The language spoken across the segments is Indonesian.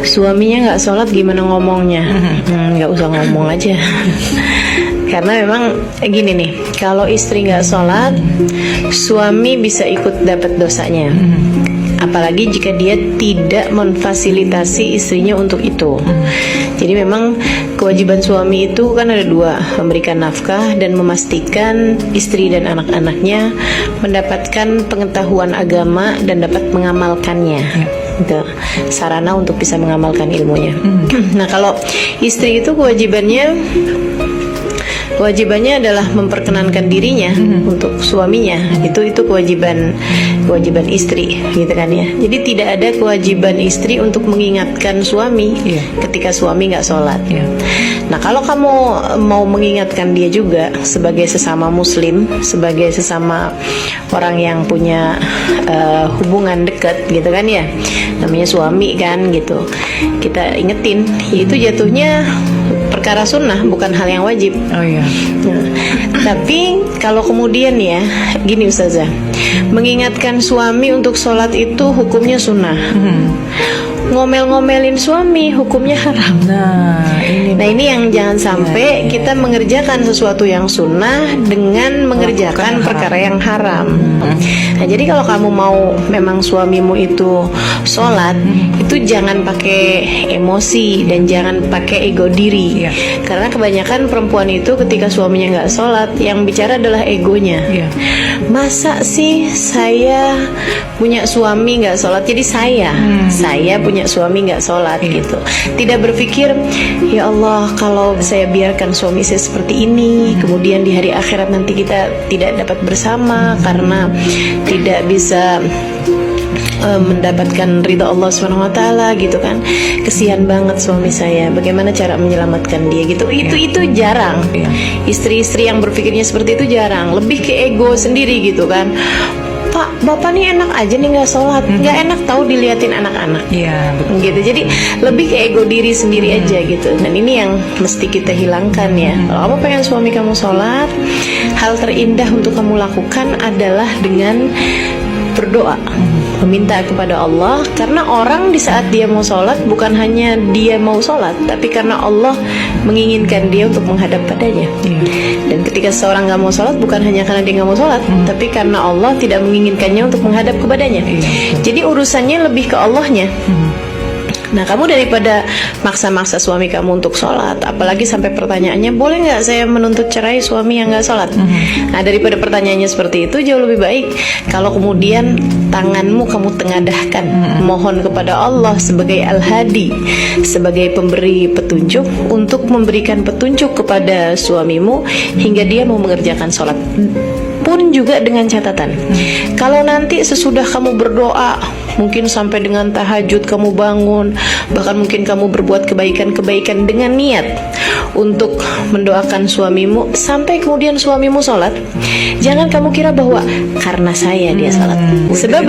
suaminya nggak sholat gimana ngomongnya? Nggak usah ngomong aja. Karena memang gini nih, kalau istri nggak sholat, suami bisa ikut dapat dosanya. Apalagi jika dia tidak memfasilitasi istrinya untuk itu. Jadi memang kewajiban suami itu kan ada dua, memberikan nafkah dan memastikan istri dan anak-anaknya mendapatkan pengetahuan agama dan dapat mengamalkannya. Itu sarana untuk bisa mengamalkan ilmunya. Nah, kalau istri itu kewajibannya adalah memperkenankan dirinya untuk suaminya. Itu kewajiban istri, gitu kan ya. Jadi tidak ada kewajiban istri untuk mengingatkan suami ketika suami nggak sholat. Nah, kalau kamu mau mengingatkan dia juga sebagai sesama muslim, sebagai sesama orang yang punya hubungan dekat, gitu kan ya, namanya suami kan, gitu. Kita ingetin, itu jatuhnya perkara sunnah, bukan hal yang wajib. Nah, tapi kalau kemudian ya, gini Ustazah, mengingatkan suami untuk sholat itu hukumnya sunnah. Ngomel-ngomelin suami hukumnya haram. Nah ini yang jangan sampai kita mengerjakan sesuatu yang sunnah dengan mengerjakan perkara yang haram. Nah, jadi kalau kamu mau memang suamimu itu sholat, itu jangan pakai emosi dan jangan pakai ego diri. Karena kebanyakan perempuan itu ketika suaminya nggak sholat, yang bicara adalah egonya. Masa sih saya punya suami nggak sholat, jadi saya punya suami nggak sholat, gitu. Tidak berpikir, ya Allah, kalau saya biarkan suami saya seperti ini, kemudian di hari akhirat nanti kita tidak dapat bersama karena tidak bisa mendapatkan ridha Allah SWT, gitu kan. Kesian banget suami saya, bagaimana cara menyelamatkan dia, gitu. Itu jarang. Istri-istri yang berpikirnya seperti itu jarang. Lebih ke ego sendiri, gitu kan. Pak, bapak nih enak aja nih nggak sholat, nggak enak tahu diliatin anak-anak. Gitu. Jadi lebih ke ego diri sendiri aja, gitu. Dan ini yang mesti kita hilangkan ya. Kalau kamu pengen suami kamu sholat, hal terindah untuk kamu lakukan adalah dengan berdoa, meminta kepada Allah. Karena orang di saat dia mau sholat, bukan hanya dia mau sholat, tapi karena Allah menginginkan dia untuk menghadap padanya. Dan ketika seorang gak mau sholat, bukan hanya karena dia gak mau sholat, tapi karena Allah tidak menginginkannya untuk menghadap kepadanya. Jadi urusannya lebih ke Allahnya. Nah, kamu daripada maksa-maksa suami kamu untuk sholat, apalagi sampai pertanyaannya, boleh nggak saya menuntut cerai suami yang nggak sholat? Nah, daripada pertanyaannya seperti itu, jauh lebih baik kalau kemudian tanganmu kamu tengadahkan, mohon kepada Allah sebagai Al-Hadi, sebagai pemberi petunjuk, untuk memberikan petunjuk kepada suamimu hingga dia mau mengerjakan sholat. Pun juga dengan catatan, kalau nanti sesudah kamu berdoa, mungkin sampai dengan tahajud kamu bangun, bahkan mungkin kamu berbuat kebaikan-kebaikan dengan niat untuk mendoakan suamimu, sampai kemudian suamimu sholat, jangan kamu kira bahwa karena saya dia sholat. Sebab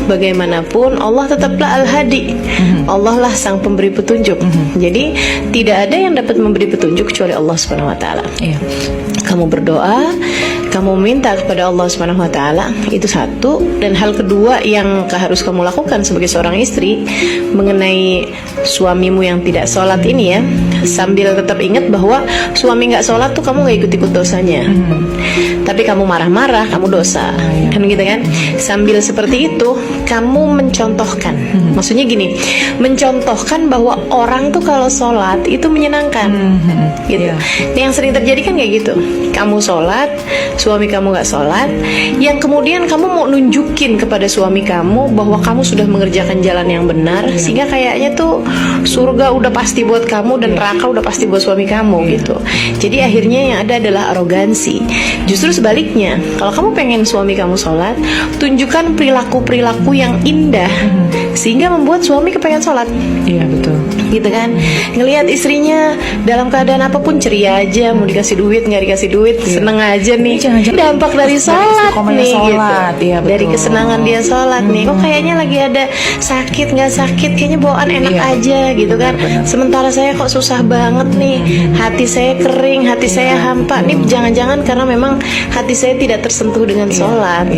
bagaimanapun Allah tetaplah Al-Hadi. Allah lah sang pemberi petunjuk. Jadi tidak ada yang dapat memberi petunjuk kecuali Allah SWT. Kamu berdoa, kamu minta kepada Allah SWT, itu satu. Dan hal kedua yang harus kamu lakukan sebagai seorang istri mengenai suamimu yang tidak sholat ini ya, sambil tetap ingat bahwa suami gak sholat tuh kamu gak ikut-ikut dosanya, tapi kamu marah-marah, kamu dosa, kan gitu kan. Sambil seperti itu kamu mencontohkan, maksudnya gini, mencontohkan bahwa orang tuh kalau sholat itu menyenangkan, gitu. Yang sering terjadi kan kayak gitu, kamu sholat, suami kamu gak sholat, yang kemudian kamu mau nunjukin kepada suami kamu bahwa kamu sudah mengerjakan jalan yang benar, sehingga kayaknya tuh surga udah pasti buat kamu dan neraka udah pasti buat suami kamu, gitu. Jadi akhirnya yang ada adalah arogansi. Justru sebaliknya, kalau kamu pengen suami kamu sholat, tunjukkan perilaku-perilaku yang indah sehingga membuat suami kepengen sholat. Betul. Gitu kan, ngelihat istrinya dalam keadaan apapun ceria aja, mau dikasih duit nggak dikasih duit, seneng aja nih. Dampak dari sholat nih, gitu. Dari kesenangan dia sholat nih. Kok kayaknya lagi ada sakit nggak sakit, kayaknya bawaan enak aja, gitu kan. Sementara saya kok susah banget nih, hati saya kering, hati saya hampa nih. Jangan-jangan karena memang hati saya tidak tersentuh dengan sholat.